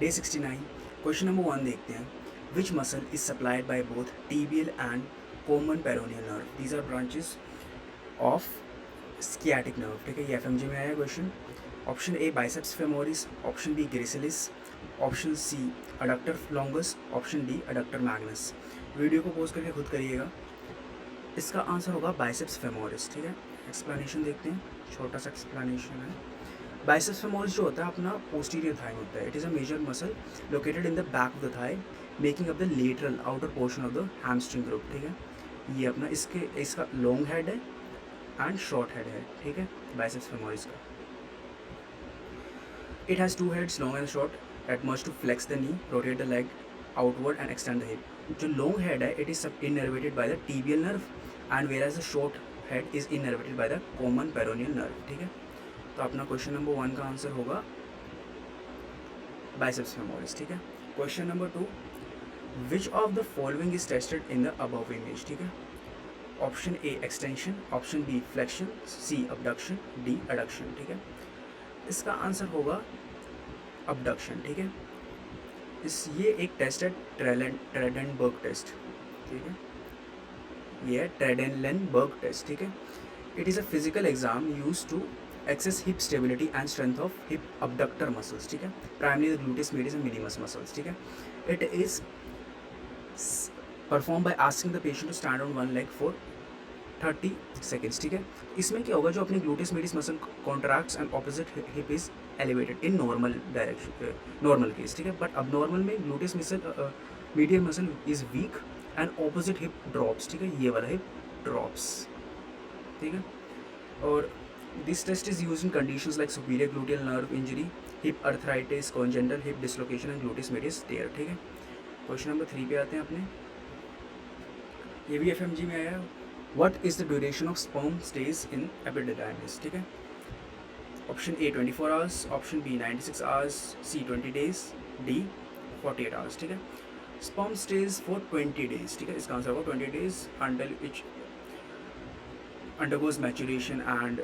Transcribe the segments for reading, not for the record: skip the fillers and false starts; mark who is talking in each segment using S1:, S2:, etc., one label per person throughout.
S1: Day 69 question number 1 देखते हैं. Which muscle is supplied by both tibial and common peroneal nerve. These are branches of sciatic nerve. ठीक है, ये FMG में आया question. Option A biceps femoris, option B gracilis, option C adductor longus, option D adductor magnus. Video को pause करके खुद करिएगा. इसका आंसर होगा बाइसेप्स फेमोरिस. ठीक है, एक्सप्लेनेशन देखते हैं, छोटा सा एक्सप्लेनेशन है. बाइसेप्स फेमोरिस जो होता है अपना पोस्टीरियर थाई होता है. It is a major muscle located in the back of the thigh making up the lateral outer portion of the hamstring group. ठीक है, ये अपना इसका लॉन्ग हेड है एंड शॉर्ट हेड है. ठीक है, बाइसेप्स फेमोरिस का. It has two heads, long and short, that must to flex the knee, rotate the leg outward and extend the hip. जो long head है it is innervated by the tibial nerve and whereas the short head is innervated by the common peroneal nerve. ठीक है, तो अपना question number 1 का answer होगा biceps femoris. ठीक है, question number 2, which of the following is tested in the above image. ठीक है, option A extension, option B flexion, C abduction, D adduction. ठीक है, इसका आंसर होगा अबडक्शन. ठीक है, ये एक टेस्ट है ट्रेडेनबर्ग टेस्ट. ठीक है, ये है ट्रेडेनबर्ग टेस्ट. ठीक है, it is a physical exam use to access hip stability and strength of hip abductor muscles. ठीक है, primary the gluteus medius and minimus muscles. ठीक है, it is perform by asking the patient to stand on one leg for 30 seconds. ठीक है, इसमें क्या होगा, जो अपनी gluteus medius muscle contracts and opposite hip is elevated in normal direction, normal case. ठीक है, बट अब नॉर्मल में gluteus medium muscle is weak and opposite hip drops. ठीक है, ये वाला हिप ड्रॉप्स. ठीक है, और this test is use in conditions like superior gluteal nerve injury, hip arthritis, congenital hip dislocation and gluteus medius tear. ठीक है, question number 3 पे आते हैं अपने. ये भी एफएमजी में आया. What is the duration of sperm stage in epididymis. ठीक है, option A 24 hours, option B 96 hours, C 20 days, D 48 hours. ठीक है, स्पर्म स्टेज फॉर 20 डेज. ठीक है, इसका आंसर होगा 20 days until etch undergoes maturation and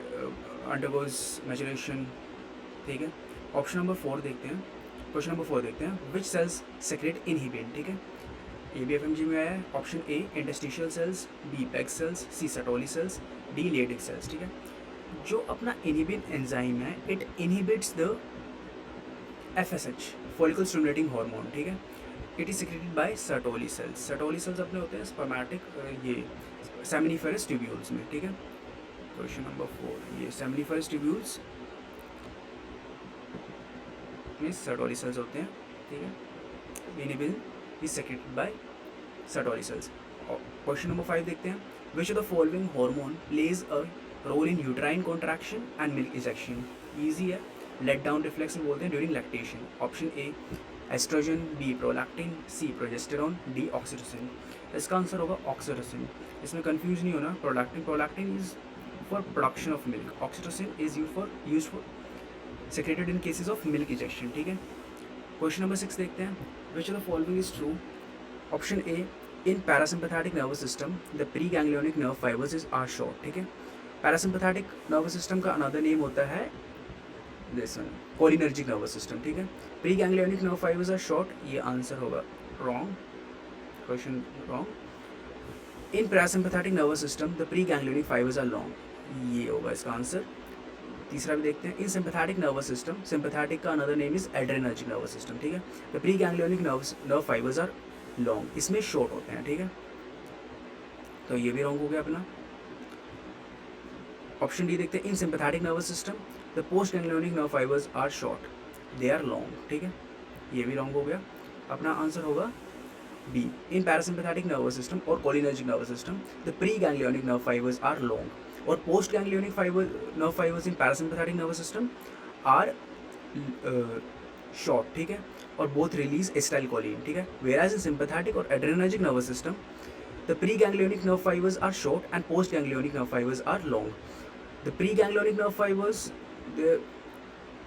S1: undergoes maturation. ठीक है, ऑप्शन नंबर 4 देखते हैं. क्वेश्चन नंबर 4 देखते हैं. Which cells secrete inhibin. ठीक है, A B F M G में आया है. Option A interstitial cells, B peg cells, C Sertoli cells, D Leydig cells. ठीक है, जो अपना इनहिबिन एंजाइम है it inhibits the FSH follicle stimulating hormone. ठीक है, it is secreted by Sertoli cells. Sertoli cells अपने होते हैं स्पर्मेटिक ये सेमिनिफेरस ट्यूब्यूल्स में. ठीक है, क्वेश्चन नंबर 4, ये सेमिनिफेरस ट्यूब्यूल्स में सर्टोली सेल्स होते हैं. ठीक है, inhibin is secreted by Sertoli cells. Question number 5 देखते हैं. Which of the following hormone plays a role in uterine contraction and milk ejection. Easy है, लेट डाउन रिफ्लेक्स में बोलते हैं during lactation. Option A oestrogen, B prolactin, C progesterone, D oxytocin. इसका answer होगा oxytocin. इसमें confuse नहीं होना. Prolactin is for production of milk, oxytocin is use for secreted in cases of milk ejection. ठीक है, क्वेश्चन नंबर 6 देखते हैं. Which of the following is true. Option A in parasympathetic nervous system the pre ganglionic nerve fibres is are short. ठीक है, parasympathetic nervous system का another name होता है this one cholinergic nervous system. ठीक है, pre ganglionic nerve fibres are short. ये answer होगा wrong, question wrong. In parasympathetic nervous system the pre ganglionic fibres are long. ये होगा इसका आंसर. तीसरा भी देखते हैं. In sympathetic nervous system, sympathetic का another name is adrenergic nervous system. ठीक है, the pre ganglionic nerve fibres are long. इसमें शॉर्ट होते हैं. ठीक है, तो ये भी रॉन्ग हो गया अपना. ऑप्शन डी देखते हैं. In sympathetic nervous system the post ganglionic nerve fibres are short, they are long. ठीक है, ये भी रॉन्ग हो गया. अपना आंसर होगा B. In parasympathetic nervous system और cholinergic nervous system the pre ganglionic nerve fibres are long और post ganglionic nerve fibres in parasympathetic nervous system are short. ठीक है, और बोथ रिलीज एसिटाइलकोलिन. ठीक है, वेराज इन सिंपैथेटिक और adrenergic nervous system the pre ganglionic nerve fibres are short and post ganglionic nerve fibres are long. The pre ganglionic nerve fibres.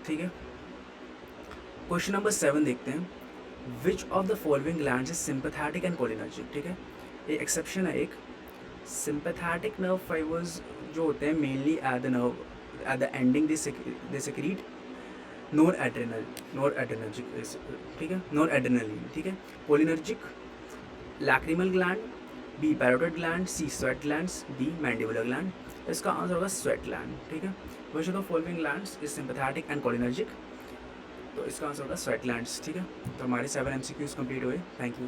S1: ठीक है, question number 7 देखते हैं. Which of the following glands is sympathetic and cholinergic. ठीक है, ये exception है एक. Sympathetic nerve fibres जो होते हैं mainly at the ending they secrete nor adrenergic, ठीक है, नॉर एड्रेनलिन, ठीक है, cholinergic, lacrimal gland, B parotid gland, C sweat glands, D mandibular gland. इसका आंसर होगा स्वेट ग्लैंड, ठीक है। Which of the following glands is sympathetic and cholinergic, तो इसका आंसर होगा स्वेट ग्लैंड्स, ठीक है। तो हमारे 7 MCQs कंप्लीट हुए। Thank you.